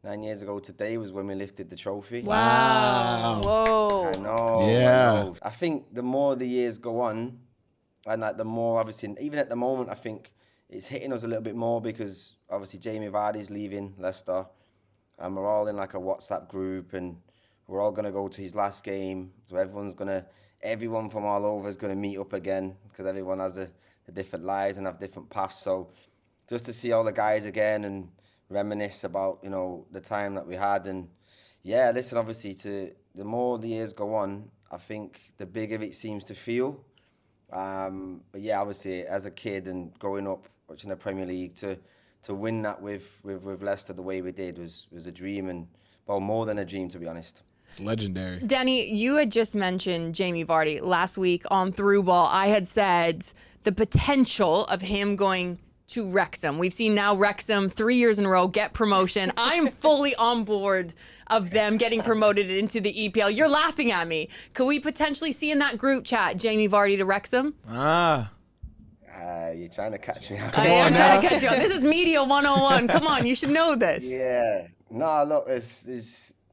9 years ago today was when we lifted the trophy. Wow. Whoa. I know. Yeah. I think the more the years go on, and like the more obviously, even at the moment, I think it's hitting us a little bit more because obviously Jamie Vardy's leaving Leicester, and we're all in like a WhatsApp group, and we're all gonna go to his last game. So everyone from all over is gonna meet up again because everyone has a different lives and have different paths. So just to see all the guys again and reminisce about, you know, the time that we had. And yeah, listen, obviously the more the years go on, I think the bigger it seems to feel. But yeah, obviously as a kid and growing up watching the Premier League to win that with Leicester the way we did was a dream, and well, more than a dream, to be honest. It's legendary. Danny, you had just mentioned Jamie Vardy last week on Through Ball. I had said the potential of him going to Wrexham. We've seen now Wrexham 3 years in a row get promotion. I'm fully on board of them getting promoted into the EPL. You're laughing at me. Could we potentially see in that group chat Jamie Vardy to Wrexham? You're trying to catch me out. I am trying to catch you out. This is Media 101. Come on, you should know this. Yeah. No, look,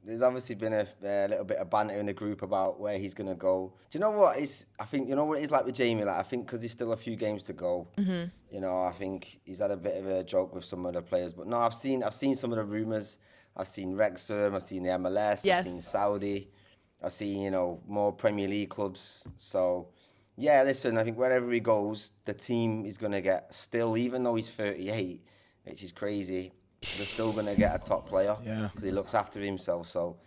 there's obviously been a little bit of banter in the group about where he's going to go. Do you know what? I think, you know what it's like with Jamie? Like, I think because there's still a few games to go, you know, I think he's had a bit of a joke with some of the players. But no, I've seen some of the rumours. I've seen Wrexham, I've seen the MLS, Yes. I've seen Saudi. I've seen, you know, more Premier League clubs. So, yeah, listen, I think wherever he goes, the team is going to get still, even though he's 38, which is crazy, they're still going to get a top player because he looks after himself. So,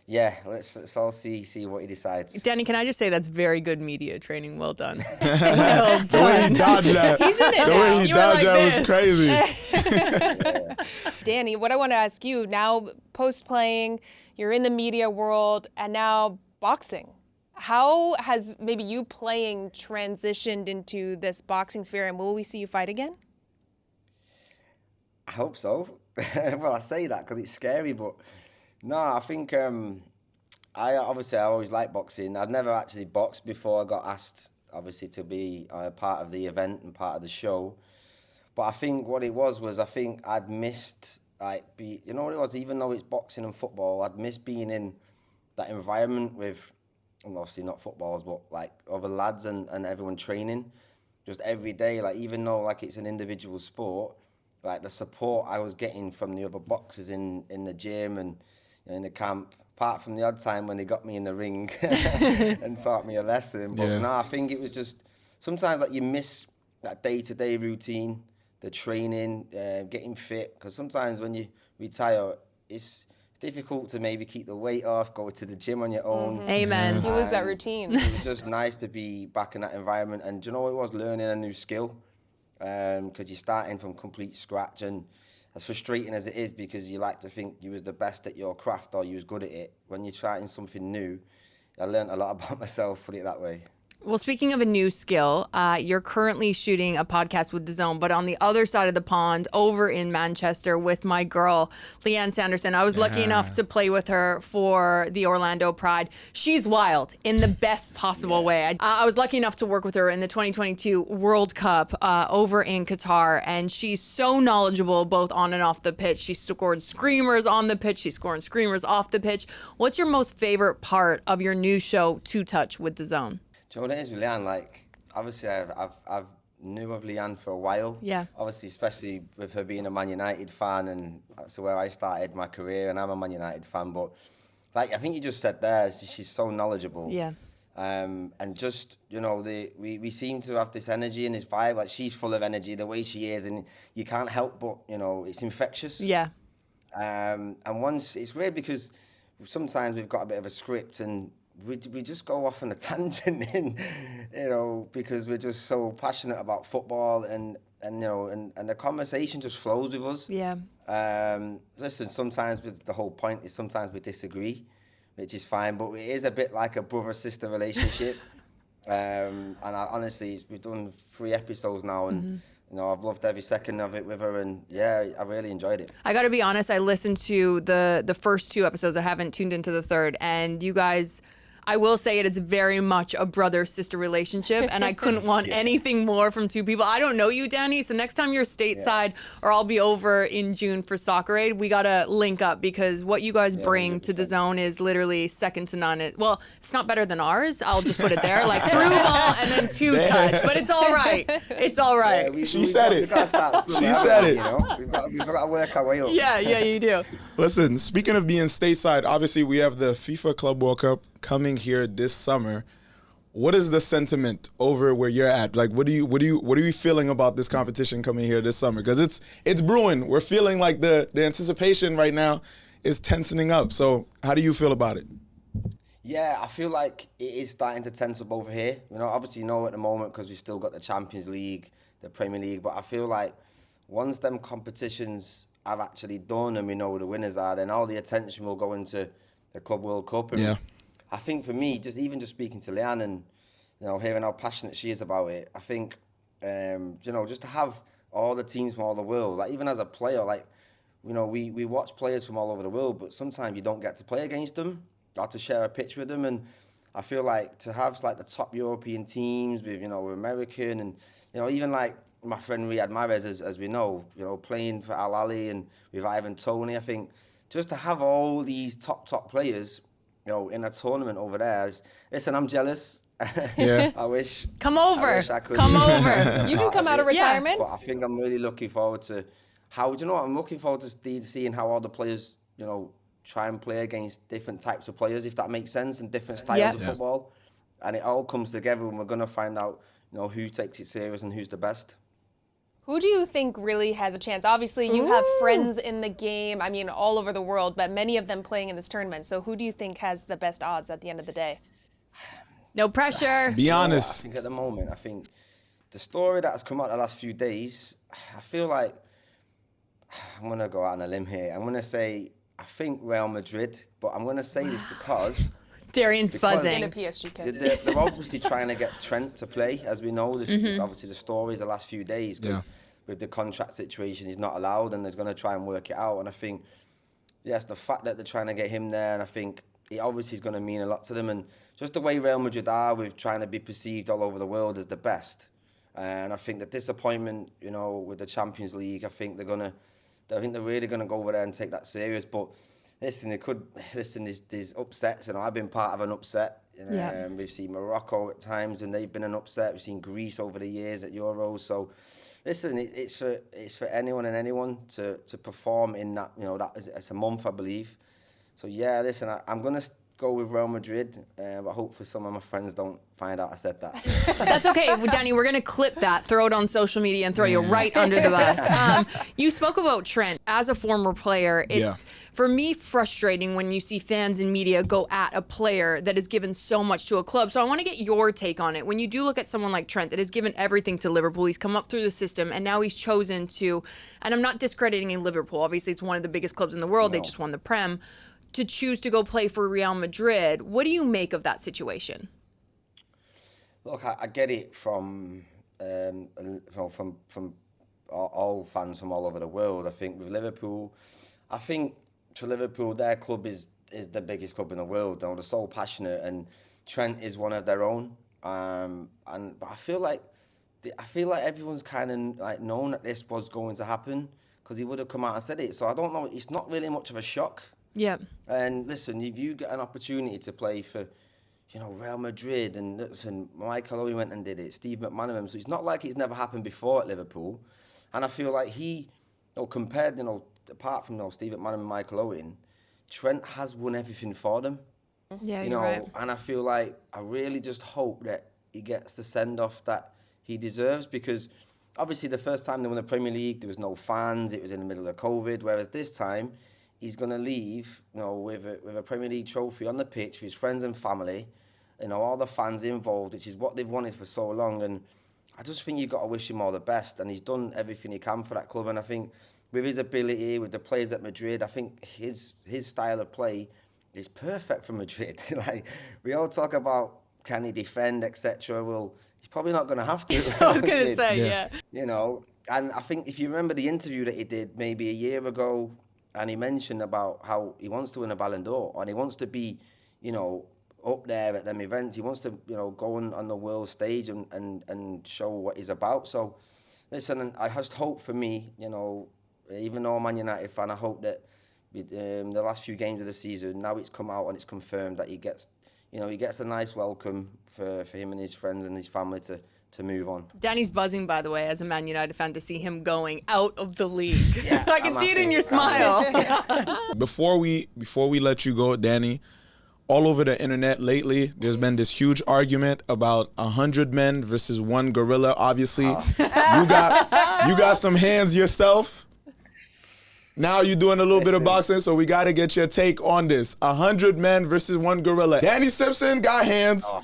yeah, let's all see what he decides. Danny, can I just say that's very good media training? Well done. Well done. The way he dodged that. He's in it The now. way he You were dodged like that was crazy. Danny, what I want to ask you now, post-playing, you're in the media world, and now boxing. How has maybe you playing transitioned into this boxing sphere, and will we see you fight again? I hope so. Well, I say that because it's scary, but no, I think I always liked boxing. I'd never actually boxed before I got asked, obviously, to be part of the event and part of the show. But I think what it was I think I'd missed, you know what it was, even though it's boxing and football, I'd missed being in that environment with, obviously not footballers, but like other lads and everyone training just every day. Like, even though like it's an individual sport, like the support I was getting from the other boxers in the gym and, you know, in the camp, apart from the odd time when they got me in the ring and taught me a lesson. But no, I think it was just sometimes like you miss that day-to-day routine, the training, getting fit. Because sometimes when you retire, it's difficult to maybe keep the weight off, go to the gym on your own. Amen. You lose that routine. It was just nice to be back in that environment. And do you know what it was? Learning a new skill. Because you're starting from complete scratch, and as frustrating as it is, because you like to think you was the best at your craft or you was good at it, when you're trying something new, I learned a lot about myself, put it that way. Well, speaking of a new skill, you're currently shooting a podcast with DAZN, but on the other side of the pond, over in Manchester with my girl, Leanne Sanderson. I was lucky enough to play with her for the Orlando Pride. She's wild in the best possible way. I was lucky enough to work with her in the 2022 World Cup over in Qatar, and she's so knowledgeable both on and off the pitch. She scored screamers on the pitch. She's scoring screamers off the pitch. What's your most favorite part of your new show, Two Touch with DAZN? Do you know what it is with Leanne? Like, obviously, I've knew of Leanne for a while. Yeah. Obviously, especially with her being a Man United fan, and that's where I started my career, and I'm a Man United fan. But, like, I think you just said there, she's so knowledgeable. Yeah. And just, you know, we seem to have this energy and this vibe. Like, she's full of energy, the way she is, and you can't help but, you know, it's infectious. Yeah. And once it's weird because sometimes we've got a bit of a script and we just go off on a tangent, because we're just so passionate about football and the conversation just flows with us. Yeah. Listen, sometimes the whole point is sometimes we disagree, which is fine, but it is a bit like a brother-sister relationship. And honestly, we've done 3 episodes now, and I've loved every second of it with her, and I really enjoyed it. I got to be honest, I listened to the first 2 episodes. I haven't tuned into the third, and you guys, I will say it's very much a brother-sister relationship, and I couldn't want anything more from 2 people. I don't know you, Danny, so next time you're stateside or I'll be over in June for Soccer Aid, we got to link up because what you guys bring 100%. To DAZN is literally second to none. It's not better than ours. I'll just put it there, like through ball and then 2 touch, but it's all right. It's all right. Yeah, she said it. We got to start she said it. We've got to work our way up. Yeah, you do. Listen, speaking of being stateside, obviously we have the FIFA Club World Cup coming here this summer. What is the sentiment over where you're at? Like, what are you feeling about this competition coming here this summer? Because it's brewing. We're feeling like the anticipation right now is tensioning up. So how do you feel about it? Yeah, I feel like it is starting to tense up over here. Obviously, at the moment because we've still got the Champions League, the Premier League, but I feel like once them competitions have actually done and we know who the winners are, then all the attention will go into the Club World Cup. And I think for me, just speaking to Leanne and hearing how passionate she is about it, I think just to have all the teams from all the world, like even as a player, like we watch players from all over the world, but sometimes you don't get to play against them or to share a pitch with them. And I feel like to have like the top European teams with American and even like my friend Riyad Mahrez, as we know, playing for Al Ahly and with Ivan Toney, I think just to have all these top players in a tournament over there. Listen, I'm jealous. Yeah. I wish. Come over. I wish I could. Come over. You can come out of retirement. But I think I'm really looking forward to I'm looking forward to seeing how all the players, try and play against different types of players, if that makes sense, and different styles of football. And it all comes together and we're going to find out, who takes it serious and who's the best. Who do you think really has a chance? Obviously, you have friends in the game, all over the world, but many of them playing in this tournament. So who do you think has the best odds at the end of the day? No pressure. Be honest. I think at the moment, the story that has come out the last few days, I feel like I'm going to go out on a limb here. I'm going to say, I think Real Madrid, but I'm going to say this because... Darian's buzzing. In a PSG candidate. They're obviously trying to get Trent to play, as we know. This is obviously the stories the last few days, because with the contract situation, he's not allowed, and they're going to try and work it out. And I think, yes, the fact that they're trying to get him there, and I think it obviously is going to mean a lot to them. And just the way Real Madrid are with trying to be perceived all over the world as the best. And I think the disappointment, with the Champions League, I think they're really going to go over there and take that serious. But listen, there's upsets. I've been part of an upset. We've seen Morocco at times, and they've been an upset. We've seen Greece over the years at Euros. So, listen, it's for anyone and anyone to perform in that. It's a month, I believe. So yeah, listen, I'm gonna go with Real Madrid, but hopefully some of my friends don't find out I said that. That's okay, Danny. We're gonna clip that, throw it on social media, and throw you right under the bus. You spoke about Trent as a former player. It's for me frustrating when you see fans and media go at a player that has given so much to a club. So I want to get your take on it. When you do look at someone like Trent that has given everything to Liverpool, he's come up through the system, and now he's chosen to. And I'm not discrediting in Liverpool. Obviously, it's one of the biggest clubs in the world. No. They just won the Prem. To choose to go play for Real Madrid. What do you make of that situation? Look, I get it from all fans from all over the world. I think with Liverpool, for Liverpool, their club is the biggest club in the world. They're so passionate, and Trent is one of their own. But I feel like everyone's kind of like known that this was going to happen because he would have come out and said it. So I don't know. It's not really much of a shock. Yeah. And listen, if you get an opportunity to play for, Real Madrid, and listen, Michael Owen went and did it, Steve McManaman, so it's not like it's never happened before at Liverpool. And I feel like he, compared, apart from Steve McManaman and Michael Owen, Trent has won everything for them. Yeah, you're right. And I feel like I really just hope that he gets the send-off that he deserves, because obviously the first time they won the Premier League, there was no fans, it was in the middle of COVID, whereas this time, he's going to leave, with a Premier League trophy on the pitch for his friends and family, all the fans involved, which is what they've wanted for so long. And I just think you've got to wish him all the best. And he's done everything he can for that club. And I think with his ability, with the players at Madrid, I think his style of play is perfect for Madrid. Like, we all talk about, can he defend, etc. Well, he's probably not going to have to. I was going to say, yeah. And I think if you remember the interview that he did maybe a year ago, and he mentioned about how he wants to win a Ballon d'Or, and he wants to be, up there at them events. He wants to, go on the world stage and show what he's about. So, listen, I just hope for me, even though I'm a Man United fan, I hope that with the last few games of the season, now it's come out and it's confirmed that he gets a nice welcome for him and his friends and his family to move on. Danny's buzzing, by the way, as a Man United fan, to see him going out of the league. Yeah, I can see it in your smile. Before we let you go, Danny, all over the internet lately, there's been this huge argument about 100 men versus one gorilla. Obviously, you got some hands yourself. Now you're doing a little bit of boxing, so we got to get your take on this. 100 men versus one gorilla. Danny Simpson got hands. Oh.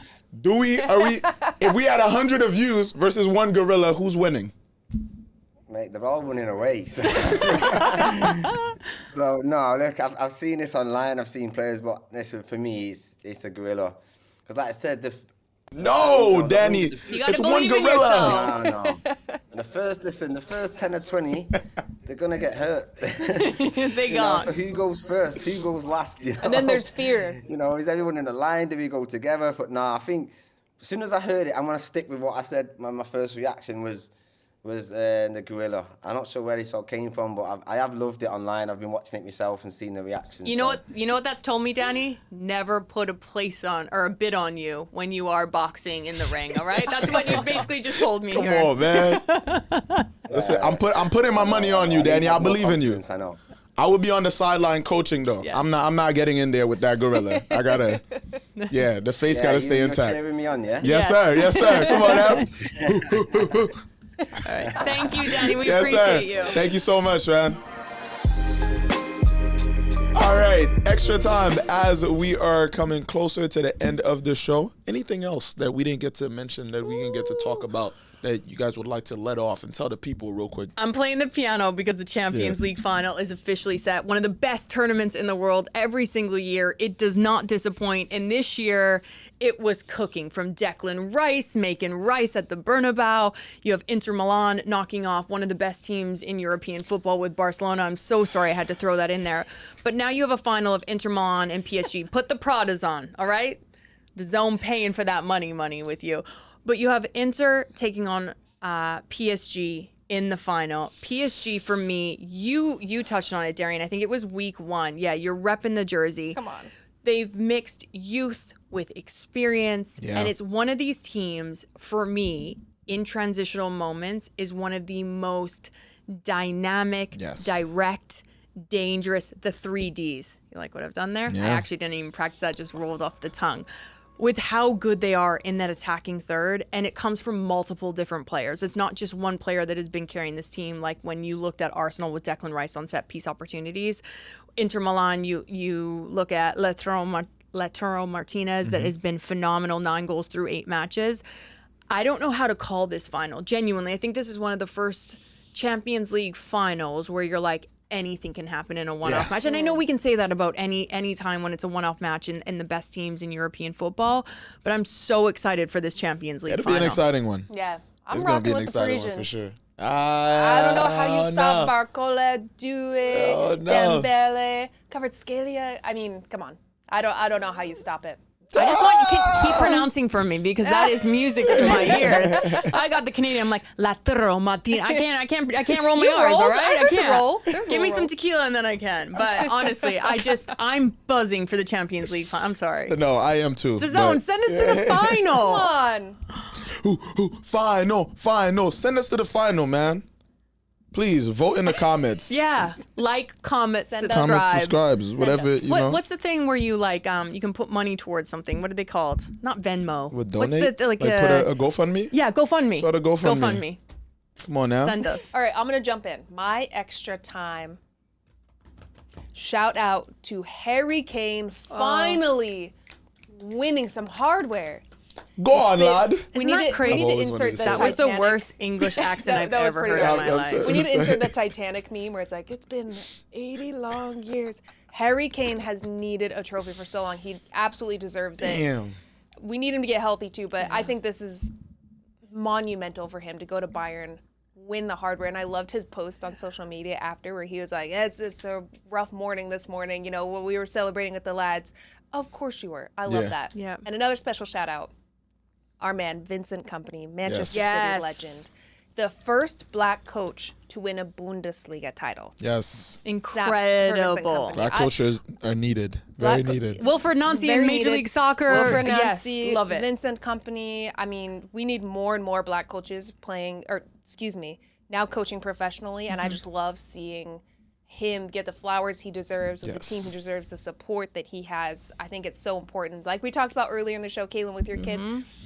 If we had 100 of yous versus one gorilla, who's winning? Mate, they're all running away. So, no, look, I've seen this online. I've seen players, but listen, for me, it's a gorilla. Because like I said, Danny, it's one gorilla. No. The first 10 or 20, they're going to get hurt. They gone. So who goes first? Who goes last? And then there's fear. Is everyone in the line? Do we go together? But I think as soon as I heard it, I'm going to stick with what I said. My first reaction was the gorilla. I'm not sure where this all came from, but I have loved it online. I've been watching it myself and seen the reactions. You know what that's told me, Danny? Never put a place on or a bid on you when you are boxing in the ring, all right? That's what you basically just told me. Come on, man. Listen, I'm putting my money on you, Danny. I believe in you. I know. I would be on the sideline coaching though. Yeah. I'm not getting in there with that gorilla. I gotta, the face gotta stay intact. You're cheering me on, yeah? Yes, sir. Come on, Ab. All right. Thank you, Danny. We appreciate you. Thank you so much, man. All right, extra time as we are coming closer to the end of the show. Anything else that we didn't get to mention that we didn't get to talk about that you guys would like to let off and tell the people real quick? I'm playing the piano because the Champions League final is officially set. One of the best tournaments in the world every single year. It does not disappoint. And this year, it was cooking from Declan Rice, making rice at the Bernabeu. You have Inter Milan knocking off one of the best teams in European football with Barcelona. I'm so sorry I had to throw that in there. But now you have a final of Inter Milan and PSG. Put the Pradas on, all right? The DAZN paying for that money with you. But you have Inter taking on PSG in the final. PSG, for me, you touched on it, Darian. I think it was week 1. Yeah, you're repping the jersey. Come on. They've mixed youth with experience. Yeah. And it's one of these teams, for me, in transitional moments, is one of the most dynamic, direct, dangerous, the 3 Ds. You like what I've done there? Yeah. I actually didn't even practice that, just rolled off the tongue. With how good they are in that attacking third, and it comes from multiple different players. It's not just one player that has been carrying this team, like when you looked at Arsenal with Declan Rice on set piece opportunities. Inter Milan, you look at Lautaro Martinez, that has been phenomenal, 9 goals through 8 matches. I don't know how to call this final, genuinely. I think this is one of the first Champions League finals where you're like, anything can happen in a one-off match. And I know we can say that about any time when it's a one-off match in the best teams in European football, but I'm so excited for this Champions League final. It'll be an exciting one. Yeah. It's going to be an exciting one for sure. I don't know how you stop Barcola, Dembele, Kvaratskhelia. I mean, come on. I don't know how you stop it. I just want you to keep pronouncing for me because that is music to my ears. I got the Canadian. I'm like Lautaro Martinez. I can't roll my R's. All right, I can't. Roll. Give me some tequila and then I can. But honestly, I'm buzzing for the Champions League. I'm sorry. No, I am too. DAZN, send us to the final. Come on. Final. Send us to the final, man. Please vote in the comments. Yeah, like, comment, subscribe. Comment, subscribe, whatever, you know. What's the thing where you you can put money towards something? What are they called? Not Venmo. What, donate? What's the, put a GoFundMe? Yeah, GoFundMe. Start a GoFundMe. Come on now. Send us. All right, I'm going to jump in. My extra time shout out to Harry Kane finally winning some hardware. Go on, lad. We need to insert the That was the worst English accent I've ever heard in my life. We need to insert the Titanic meme where it's like, it's been 80 long years. Harry Kane has needed a trophy for so long. He absolutely deserves it. Damn. We need him to get healthy too, but I think this is monumental for him to go to Bayern, win the hardware. And I loved his post on social media after where he was like, it's a rough morning this morning. You know, when we were celebrating with the lads. Of course you were. I love that. Yeah. And another special shout out, our man, Vincent Kompany, Manchester City legend. The first black coach to win a Bundesliga title. Yes. Incredible. Black coaches are needed. Very needed. Wilfred Nancy in Major League Soccer. Wilfred Nancy, yes, love it. Vincent Kompany. I mean, we need more and more black coaches now coaching professionally. And I just love seeing him get the flowers he deserves with the team he deserves, the support that he has. I think it's so important. Like we talked about earlier in the show, Kaylyn, with your kid,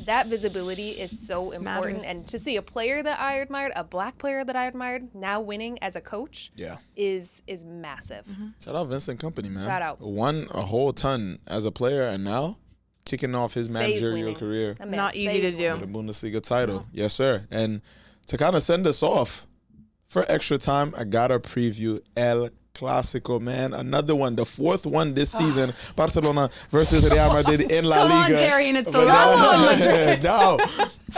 that visibility is so important. And to see a player that I admired, a black player that I admired, now winning as a coach is massive. Shout out Vincent Kompany, man. Shout out. Won a whole ton as a player and now kicking off his managerial career. Not easy to do. With a Bundesliga title. Yes, sir. And to kind of send us off, for extra time, I gotta preview El Clásico, man. Another one, the fourth one this season. Barcelona versus Real Madrid in La Liga. Come on, Darian, it's the last one. Now,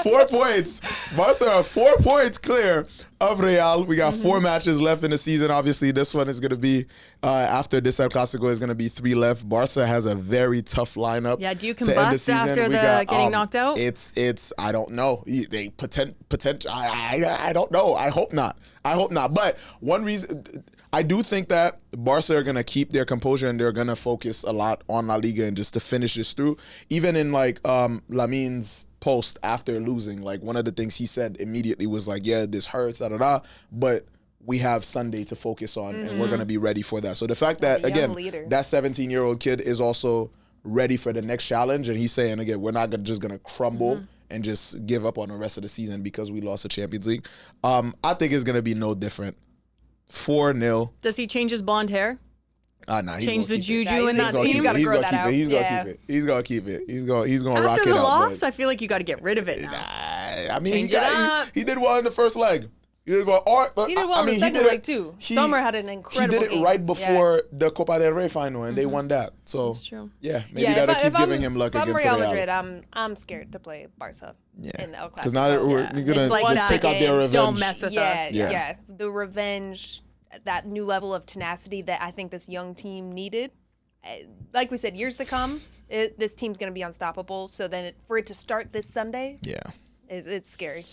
4 points. Barca are 4 points clear of Real. We got 4 matches left in the season. Obviously, this one is going to be, after this El Clásico, is going to be 3 left. Barca has a very tough lineup. Yeah, do you to end the combust season. after getting knocked out? It's I don't know. They potential. I don't know. I hope not. But one reason, I do think that Barca are going to keep their composure and they're going to focus a lot on La Liga and just to finish this through. Even in like Lamin's post after losing, like one of the things he said immediately was like, yeah, this hurts, but we have Sunday to focus on and we're going to be ready for that. So the fact that, again, that 17-year-old kid is also ready for the next challenge, and he's saying, again, we're not just going to crumble and just give up on the rest of the season because we lost the Champions League. I think it's going to be no different. 4-0. Does he change his blonde hair? Nah, change the juju in that team. He's got to grow that out. He's gonna keep it. He's gonna keep it. He's gonna rock it out. After the loss, I feel like you got to get rid of it now. Nah, I mean, he did well in the first leg. He did well in the second leg too. Summer had an incredible game. He did it right before the Copa del Rey final, and they won that. So that's true. Yeah, maybe that'll keep giving him luck against Real Real. Madrid, I'm scared to play Barca in the El Clásico. Because now we're gonna just take out their revenge. Don't mess with us. Yeah, the revenge, that new level of tenacity that I think this young team needed. Like we said, years to come, this team's going to be unstoppable. So then for it to start this Sunday, it's scary.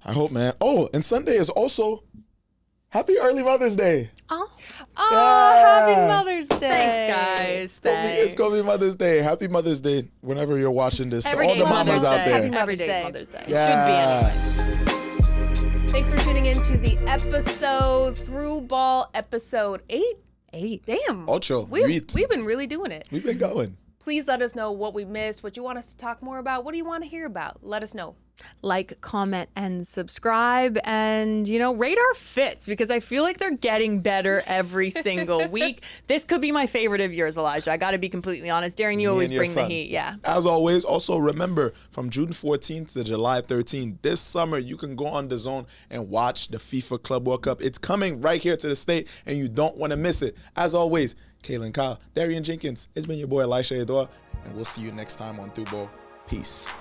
I hope, man. Oh, and Sunday is also Happy Early Mother's Day. Happy Mother's Day. Thanks, guys. It's going to be Mother's Day. Happy Mother's Day whenever you're watching this. Every to all the mamas out there. Every day is Mother's Day. It should be anyway. Thanks for tuning in to the episode, Through Ball episode 8. 8. Damn. Ocho. We've been really doing it. We've been going. Please let us know what we missed, what you want us to talk more about. What do you want to hear about? Let us know. Like, comment, and subscribe, and, rate our fits, because I feel like they're getting better every single week. This could be my favorite of yours, Elijah. I got to be completely honest. Darian, you always bring the heat. Yeah. As always, also remember, from June 14th to July 13th, this summer, you can go on DAZN and watch the FIFA Club World Cup. It's coming right here to the state, and you don't want to miss it. As always, Kaylyn, Kyle, Darian Jenkins, it's been your boy, Elischa, and we'll see you next time on Through Ball. Peace.